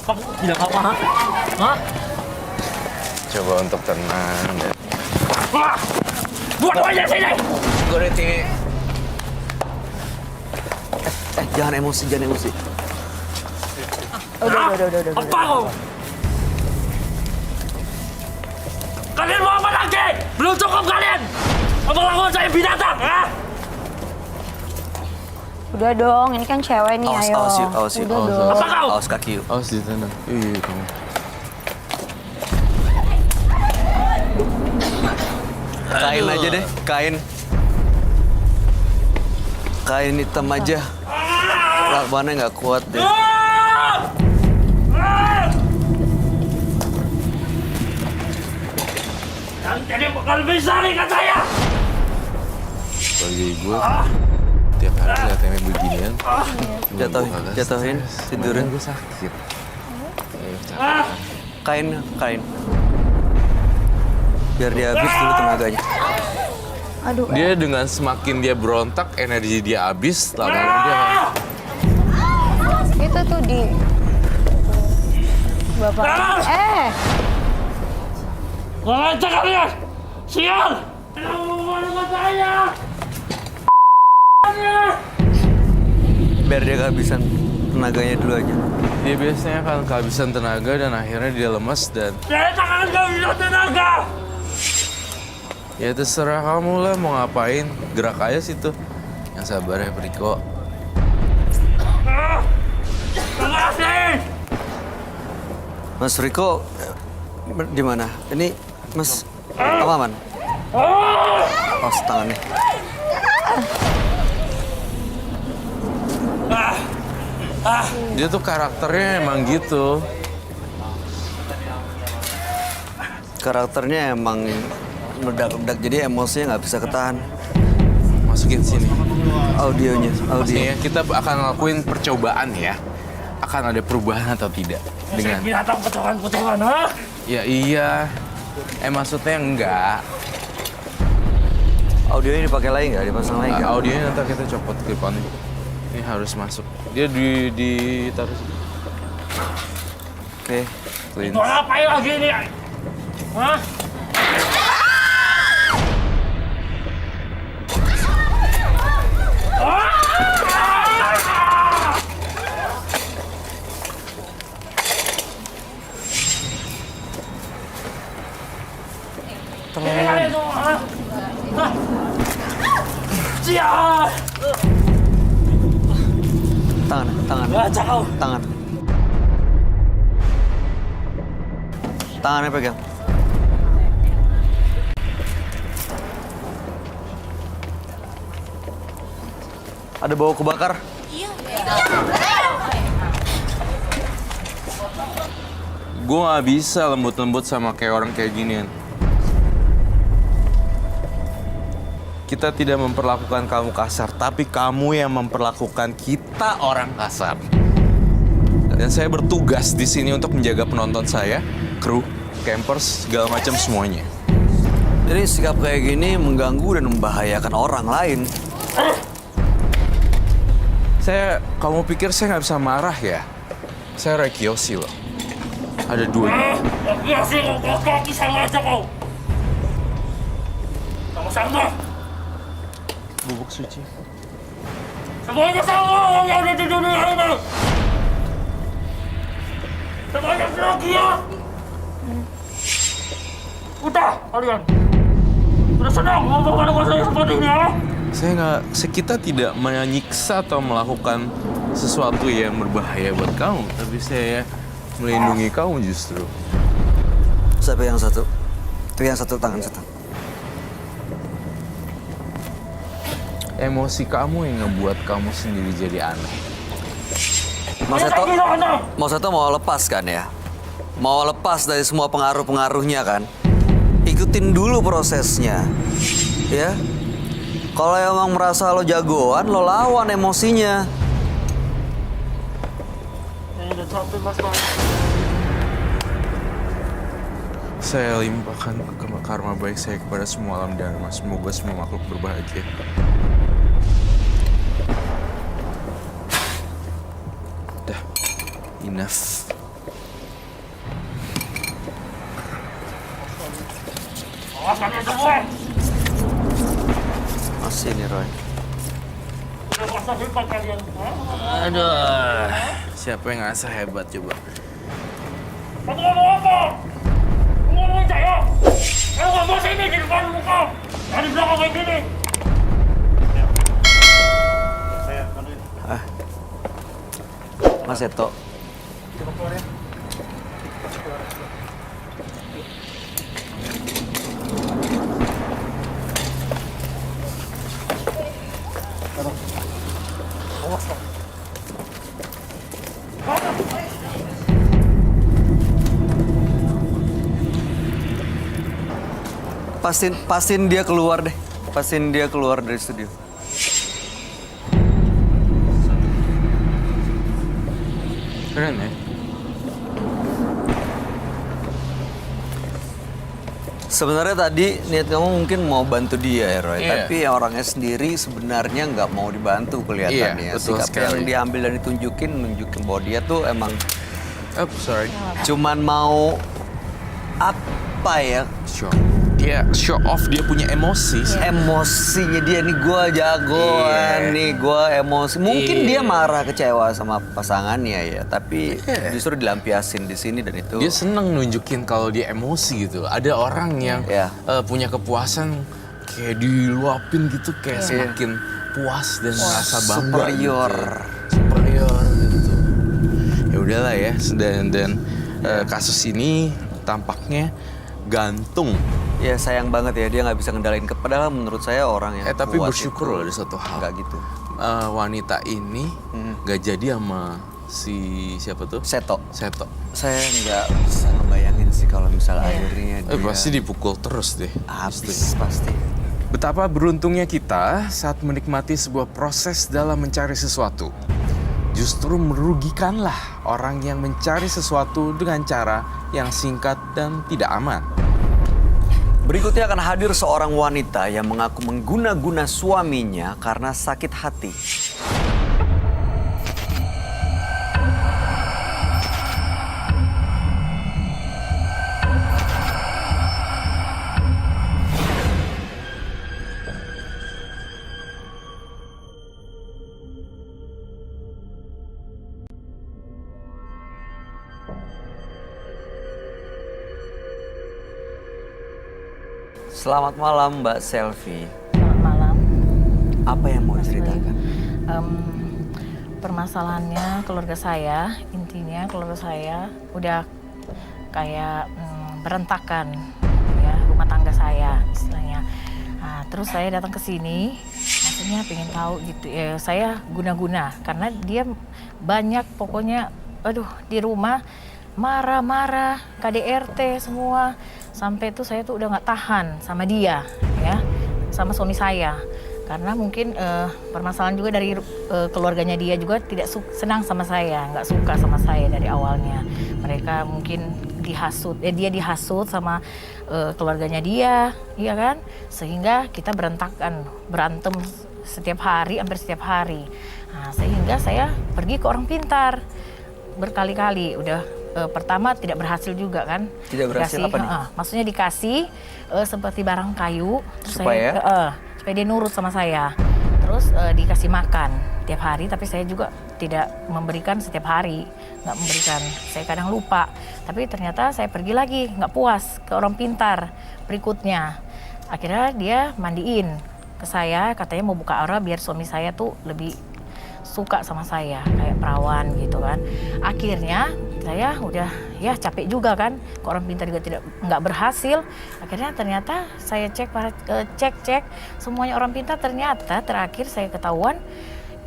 Kamu bilang apa? Hah? Coba untuk tenang dan... Buat aja sini! Gue Reti. Jangan emosi, jangan emosi. Udah. Apa kau? Kalian mau apa lagi? Belum cukup kalian? Apa lakukan saya binatang? Hah? Udah dong, ini kan cewek nih, Awas, ayo. awas yuk, awas yuk. Udah Awas, dong. Apa kau? Awas kaki yuk. Awas ditendang. Iya, kamu. Kain aja deh, kain. Kain hitam aja. Lakbannya nggak kuat deh. Dan jadi bakal bisa nih kan saya! Bagi gue, tiap hari liat yang beginian. Jatuhin, tidurin. Gue sakit. Ayo, capek. Kain. Biar dia habis dulu tenaganya. Aduh, Dia dengan semakin dia berontak, energi dia habis, lama-lama dia... itu tuh di... Bapak. Ngajak kalian! Sial! Kenapa mau sama saya? Biar dia kehabisan tenaganya dulu aja. Dia biasanya akan kehabisan tenaga dan akhirnya dia lemas dan... Saya tangan gak bisa tenaga! Ya terserah kamu lah mau ngapain, gerak aja situ. Yang sabar ya, Priko. Terima kasih! Mas Riko, di mana? Ini Mas aman? Awas tangannya. Dia tuh karakternya emang gitu. Karakternya emang meledak-ledak, jadi emosinya nggak bisa ketahan. Masukin sini. Audionya, Maksudnya kita akan ngelakuin percobaan ya. Akan ada perubahan atau tidak dengan... Binatang potongan-potongan, ha? Ya iya. Maksudnya enggak. Audionya dipakai lagi nggak? Dipasang lagi nggak? Audionya nanti kita copot klipannya. Ini harus masuk. Dia ditaruh sini. Oke. Clean. Mau ngapain lagi nih? Hah? Kalian semua, hah? Hah? Sial! Tangan. Ngajak kau! Tangannya pegang. Ada bau kebakar? Gue gak bisa lembut-lembut sama kayak orang kayak ginian. Kita tidak memperlakukan kamu kasar, tapi kamu yang memperlakukan kita orang kasar. Dan saya bertugas di sini untuk menjaga penonton saya, kru, campers, segala macam semuanya. Jadi sikap kayak gini mengganggu dan membahayakan orang lain. Kamu pikir saya nggak bisa marah ya? Saya Rekiyoshi loh. Ada dua. Iya sih, kau sama aja kau! Sama-sama! Bubuk suci. Semuanya sama yang ada di dunia ini! Semuanya bahagia! Udah, kalian! Udah senang ngomong-ngomong saya seperti ini, ya? Kita tidak menyiksa atau melakukan sesuatu yang berbahaya buat kamu, tapi saya melindungi kamu justru. Siapa yang satu? Itu yang satu, tangan satu. Emosi kamu yang ngebuat kamu sendiri jadi aneh. Mas Seto mau lepas kan ya? Mau lepas dari semua pengaruh-pengaruhnya kan? Ikutin dulu prosesnya. Ya? Kalau emang merasa lo jagoan, lo lawan emosinya. Udah capek, Mas. Saya limpahkan karma baik saya kepada semua alam dharma. Semoga semua makhluk berbahagia. Dah, enough. Awas kalian semua. Masih nih Roy. Kuasa hebat kalian. Aduh, siapa yang ngerasa hebat coba? Kamu ngomong apa? Ngomong saya. Kamu ngomong sini di depan muka. Dari belakang kayak gini. Mas Seto. Pastiin dia keluar deh. Pastiin dia keluar dari studio. Keren ya? Sebenarnya tadi niat kamu mungkin mau bantu dia ya Roy, Iya. tapi orangnya sendiri sebenarnya nggak mau dibantu kelihatannya. Iya, betul Sikap yang sekali. diambil dan nunjukin bahwa dia tuh emang Oh, sorry. cuman mau apa ya? Show off dia punya emosi. Emosinya dia nih gua jagoan Iya. nih gua emosi. Mungkin Iya. dia marah kecewa sama pasangannya ya, tapi justru dilampiasin di sini dan itu. Dia seneng nunjukin kalau dia emosi gitu. Ada orang yang Iya. punya kepuasan kayak diluapin gitu, kayak semakin puas dan merasa bangga. superior. Gitu. Superior gitu. Ya udahlah ya. Dan kasus ini tampaknya gantung. Ya sayang banget ya dia nggak bisa ngendalain. Padahal menurut saya orang yang Tapi kuat bersyukur itu loh ada satu hal. nggak gitu. Wanita ini nggak jadi sama si siapa tuh? Seto. Seto. Saya nggak bisa ngebayangin sih kalau misalnya akhirnya dia Pasti dipukul terus deh. habis pasti. Betapa beruntungnya kita saat menikmati sebuah proses dalam mencari sesuatu. Justru merugikanlah orang yang mencari sesuatu dengan cara yang singkat dan tidak aman. Berikutnya akan hadir seorang wanita yang mengaku mengguna-guna suaminya karena sakit hati. Selamat malam Mbak Selvi. Selamat malam. Apa yang mau diceritakan? Permasalahannya keluarga saya, intinya keluarga saya udah kayak berantakan, ya rumah tangga saya istilahnya. Nah, terus saya datang ke sini, maksudnya pengen tahu gitu. Ya, saya guna-guna karena dia banyak pokoknya, aduh di rumah marah-marah, KDRT semua. Sampai tuh saya tuh udah nggak tahan sama dia, ya, sama suami saya. Karena mungkin permasalahan juga dari keluarganya dia juga tidak senang sama saya, nggak suka sama saya dari awalnya. Mereka mungkin dihasut, dia dihasut sama keluarganya dia, iya kan? Sehingga kita berantem setiap hari, hampir setiap hari. Nah, sehingga saya pergi ke orang pintar berkali-kali, udah pertama tidak berhasil juga kan. Tidak berhasil apa nih? Maksudnya dikasih seperti barang kayu terus Supaya? supaya dia nurut sama saya. Terus dikasih makan tiap hari, tapi saya juga tidak memberikan setiap hari, nggak memberikan. Saya kadang lupa. Tapi ternyata saya pergi lagi, nggak puas ke orang pintar berikutnya. Akhirnya dia mandiin ke saya, katanya mau buka aura biar suami saya tuh lebih suka sama saya, kayak perawan gitu kan. Akhirnya saya udah ya capek juga kan, ke orang pintar juga nggak berhasil. Akhirnya ternyata saya cek semuanya orang pintar, ternyata terakhir saya ketahuan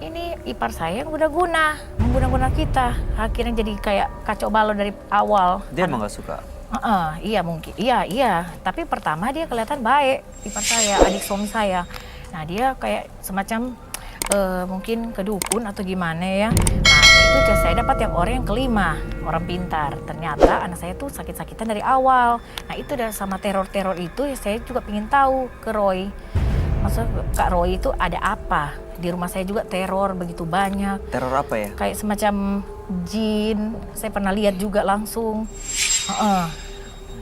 ini ipar saya yang udah mengguna kita. Akhirnya jadi kayak kacau balau dari awal. Dia emang nggak suka? Iya mungkin, iya. Tapi pertama dia kelihatan baik, ipar saya, adik suami saya. Nah dia kayak semacam mungkin kedukun atau gimana ya. Nah itu saya dapat orang yang kelima, orang pintar. Ternyata anak saya tuh sakit-sakitan dari awal. Nah itu udah sama teror-teror itu ya, saya juga pengen tahu ke Roy. Maksudnya Kak Roy itu ada apa? Di rumah saya juga teror begitu banyak. Teror apa ya? Kayak semacam jin, saya pernah lihat juga langsung.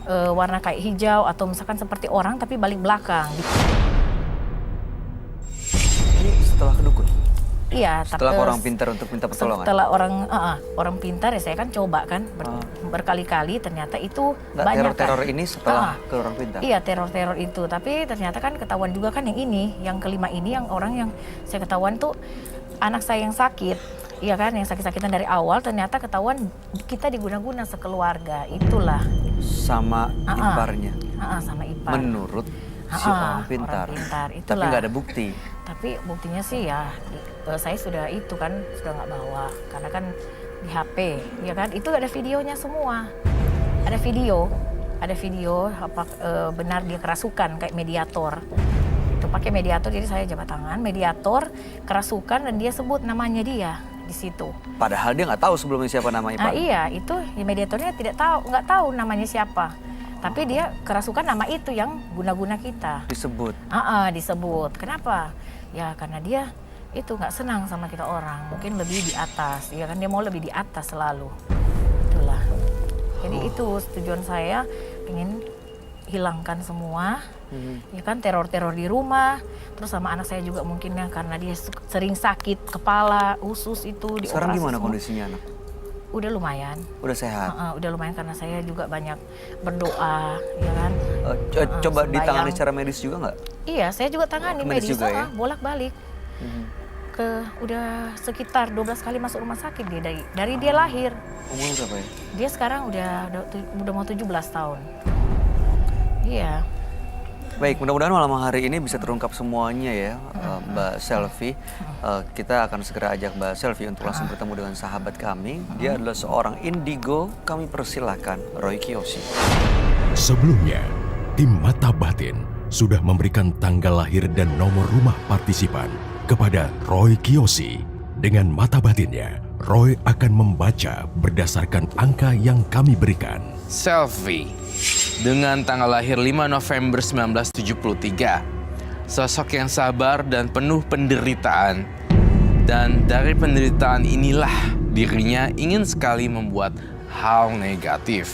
warna kayak hijau atau misalkan seperti orang tapi balik belakang. Ini setelah ke dukun? Iya, Setelah ke orang pintar untuk minta pertolongan? Setelah orang pintar ya saya kan coba kan berkali-kali, ternyata itu Nggak, banyak teror-teror kan. ini setelah ke orang pintar? Iya, teror-teror itu. Tapi ternyata kan ketahuan juga kan yang kelima ini, yang orang yang saya ketahuan tuh anak saya yang sakit. Iya kan, yang sakit-sakitan dari awal, ternyata ketahuan kita diguna-guna sekeluarga. Itulah. Sama iparnya? Sama ipar. Menurut si orang pintar? Itulah. Tapi nggak ada bukti? Tapi buktinya sih ya, saya sudah nggak bawa. Karena kan di HP, ya kan, itu ada videonya semua. Ada video benar dia kerasukan kayak mediator. Itu pakai mediator, jadi saya jabat tangan, mediator, kerasukan, dan dia sebut namanya dia di situ. Padahal dia nggak tahu sebelumnya siapa namanya Pak. Iya, itu mediatornya nggak tahu namanya siapa. Tapi dia kerasukan nama itu yang guna-guna kita. Disebut? Disebut. Kenapa? Ya karena dia itu nggak senang sama kita orang. Mungkin lebih di atas, ya kan, dia mau lebih di atas selalu. Itulah. Jadi itu tujuan saya, ingin hilangkan semua. Ya kan, teror-teror di rumah. Terus sama anak saya juga mungkin ya, karena dia sering sakit kepala, usus itu dioperasi. Sekarang gimana semua. kondisinya anak? Udah lumayan. Udah sehat? Udah lumayan karena saya juga banyak berdoa, ya kan. Coba sembahyang. ditangani secara medis juga nggak? Iya, saya juga tangani Medis medis, juga ya? bolak-balik. Udah sekitar 12 kali masuk rumah sakit dia dari dia lahir. Umur berapa ya? Dia sekarang udah mau 17 tahun. Iya. Baik, mudah-mudahan malam hari ini bisa terungkap semuanya ya, Mbak Selvi. Kita akan segera ajak Mbak Selvi untuk langsung bertemu dengan sahabat kami. Dia adalah seorang indigo. Kami persilahkan Roy Kiyoshi. Sebelumnya, tim Mata Batin sudah memberikan tanggal lahir dan nomor rumah partisipan kepada Roy Kiyoshi. Dengan mata batinnya, Roy akan membaca berdasarkan angka yang kami berikan. Selvi, dengan tanggal lahir 5 November 1973, sosok yang sabar dan penuh penderitaan. Dan dari penderitaan inilah dirinya ingin sekali membuat hal negatif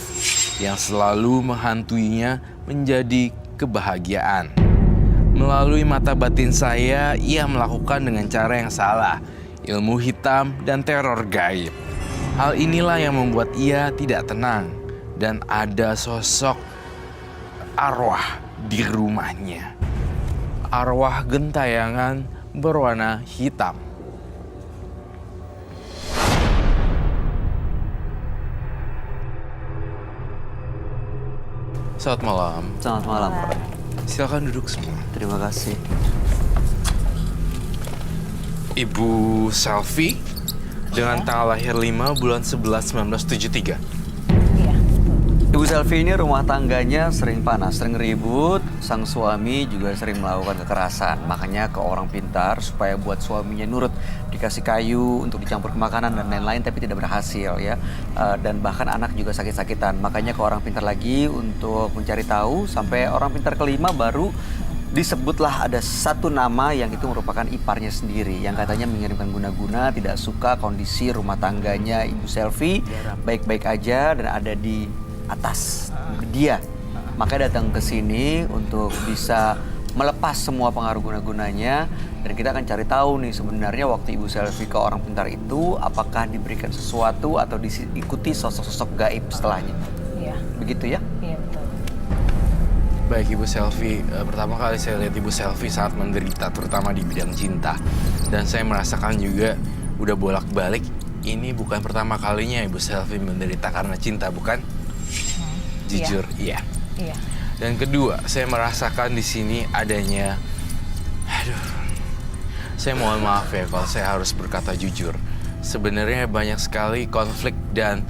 yang selalu menghantuinya menjadi kebahagiaan. Melalui mata batin saya, ia melakukan dengan cara yang salah, ilmu hitam dan teror gaib. Hal inilah yang membuat ia tidak tenang dan ada sosok arwah di rumahnya. Arwah gentayangan berwarna hitam. Selamat malam. Selamat malam, Roy. Silakan duduk semua. Terima kasih. Ibu Selvi dengan tanggal lahir 5 bulan 11 1973. Iya. Ibu Selvi ini rumah tangganya sering panas, sering ribut. Sang suami juga sering melakukan kekerasan. Makanya ke orang pintar supaya buat suaminya nurut. Dikasih kayu untuk dicampur ke makanan dan lain-lain, tapi tidak berhasil ya. Dan bahkan anak juga sakit-sakitan. Makanya ke orang pintar lagi untuk mencari tahu. Sampai orang pintar kelima baru disebutlah ada satu nama yang itu merupakan iparnya sendiri. Yang katanya mengirimkan guna-guna, tidak suka kondisi rumah tangganya Ibu Selvi. Baik-baik aja dan ada di atas dia. Makanya datang ke sini untuk bisa melepas semua pengaruh guna-gunanya. Dan kita akan cari tahu nih sebenarnya waktu Ibu Selvi ke orang pintar itu apakah diberikan sesuatu atau diikuti sosok-sosok gaib setelahnya. Iya. Begitu ya? Iya, betul. Baik Ibu Selvi, pertama kali saya lihat Ibu Selvi sangat menderita, terutama di bidang cinta. Dan saya merasakan juga udah bolak-balik, ini bukan pertama kalinya Ibu Selvi menderita karena cinta, bukan? Jujur, iya. Iya. Dan kedua, saya merasakan di sini adanya, saya mohon maaf ya kalau saya harus berkata jujur. Sebenarnya banyak sekali konflik dan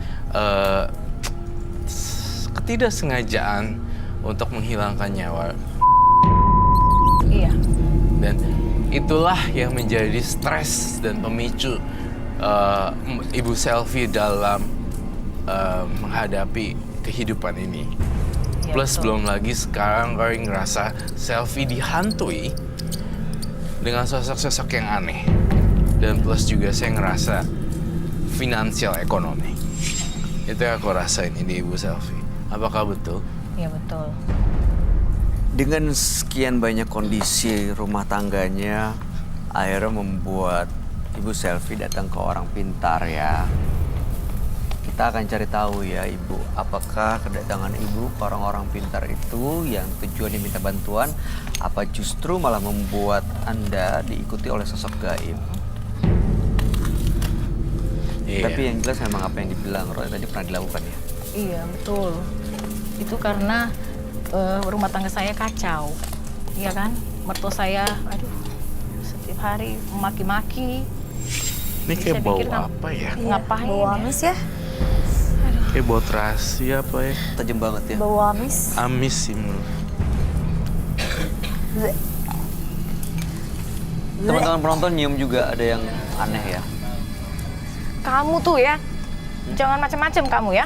ketidaksengajaan untuk menghilangkan nyawa. Iya. Dan itulah yang menjadi stres dan pemicu Ibu Selvi dalam menghadapi kehidupan ini. Iya, Plus betul. belum lagi sekarang Roy ngerasa Selvi dihantui dengan sosok-sosok yang aneh. Dan plus juga saya ngerasa finansial ekonomi. Itu yang aku rasain ini Ibu Selvi. Apakah betul? Iya betul. Dengan sekian banyak kondisi rumah tangganya, akhirnya membuat Ibu Selvi datang ke orang pintar ya. Kita akan cari tahu ya Ibu, apakah kedatangan Ibu ke orang-orang pintar itu yang tujuannya minta bantuan, apa justru malah membuat Anda diikuti oleh sosok gaib. Tapi yang jelas memang apa yang dibilang Roy tadi pernah dilakukan ya? Iya betul. Itu karena rumah tangga saya kacau, iya kan? Mertua saya, aduh, setiap hari maki-maki. Ini kayak Saya bau pikir apa ya? Ngapain? Bau amis ya? Kayak bau terasi apa ya? Tajam banget ya. Bau amis. Amis sih menurut. Teman-teman penonton nyium juga ada yang aneh ya. Kamu tuh ya, jangan macam-macam kamu ya.